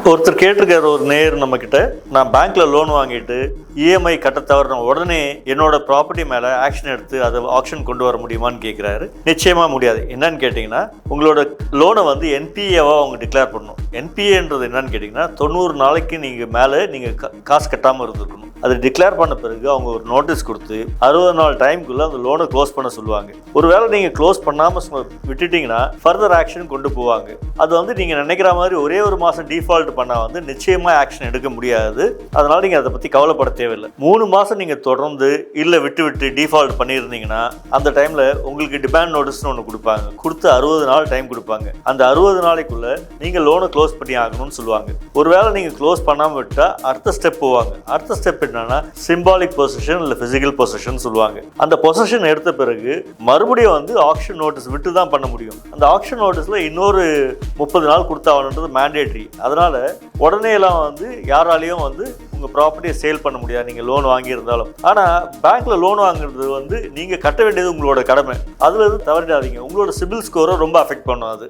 ஒருத்தர் கேட்டிருக்காரு, ஒரு நேயர் நம்ம கிட்ட, நான் பேங்க்ல லோன் வாங்கிட்டு இஎம்ஐ கட்ட தவறின உடனே என்னோட ப்ராப்பர்ட்டி மேல ஆக்ஷன் எடுத்து அதை ஆக்ஷன் கொண்டு வர முடியுமான்னு கேட்கிறாரு. நிச்சயமா முடியாது. என்னன்னு கேட்டீங்கன்னா, உங்களோட லோனை வந்து என்பிஏவா அவங்க டிக்ளேர் பண்ணணும். என்பிஏன்றது என்னன்னு கேட்டீங்கன்னா, 90 நாளைக்கு நீங்க மேல நீங்க காசு கட்டாம இருந்திருக்கணும். அதை டிக்ளேர் பண்ண பிறகு அவங்க ஒரு நோட்டீஸ் கொடுத்து 60 நாள் டைமுக்குள்ள அந்த லோனை க்ளோஸ் பண்ண சொல்லுவாங்க. ஒருவேளை நீங்க க்ளோஸ் பண்ணாம விட்டுட்டீங்கன்னா ஃபர்தர் ஆக்ஷன் கொண்டு போவாங்க. அது வந்து நீங்க நினைக்கிற மாதிரி ஒரே ஒரு மாசம் டிஃபால்ட் பண்ணா வந்து நிச்சயமா ஆக்ஷன் எடுக்க முடியாது. அதனால நீங்க அதை பத்தி கவலைப்பட தேவையில்லை. 3 மாசம் நீங்க தொடர்ந்து இல்ல விட்டு டிஃபால்ட் பண்ணியிருந்தீங்கன்னா அந்த டைம்ல உங்களுக்கு டிமாண்ட் நோட்டீஸ்னு ஒன்று கொடுப்பாங்க. கொடுத்து 60 நாள் டைம் கொடுப்பாங்க. அந்த 60 நாளைக்குள்ள நீங்க லோனை க்ளோஸ் பண்ணி ஆகணும்னு சொல்லுவாங்க. ஒருவேளை நீங்க க்ளோஸ் பண்ணாம விட்டா அடுத்த ஸ்டெப் போவாங்க. அடுத்த ஸ்டெப் என்னன்னா சிம்பாலிக் பொசிஷன் இல்ல பிசிக்கல் பொசிஷன் சொல்லுவாங்க. அந்த பொசிஷன் எடுத்த பிறகு மறுபடியும் வந்து ஆக்ஷன் நோட்டீஸ் விட்டு தான் பண்ண முடியும். அந்த ஆக்ஷன் நோட்டீஸ்ல இன்னொரு 30 நாள் கொடுத்தாவணுன்றது மேண்டேட்ரி. அதனால உடனே எல்லாம் வந்து யாராலையும் வந்து உங்க ப்ராப்பர்ட்டியை சேல் பண்ண முடியாது, நீங்க லோன் வாங்கியிருந்தாலும். ஆனா பேங்க்ல லோன் வாங்குறது வந்து நீங்க கட்ட வேண்டியது உங்களோட கடமை. அதுல இருந்து தவறிடாதீங்க. உங்களோட சிபில் ஸ்கோரை ரொம்ப அஃபெக்ட் பண்ணும் அது.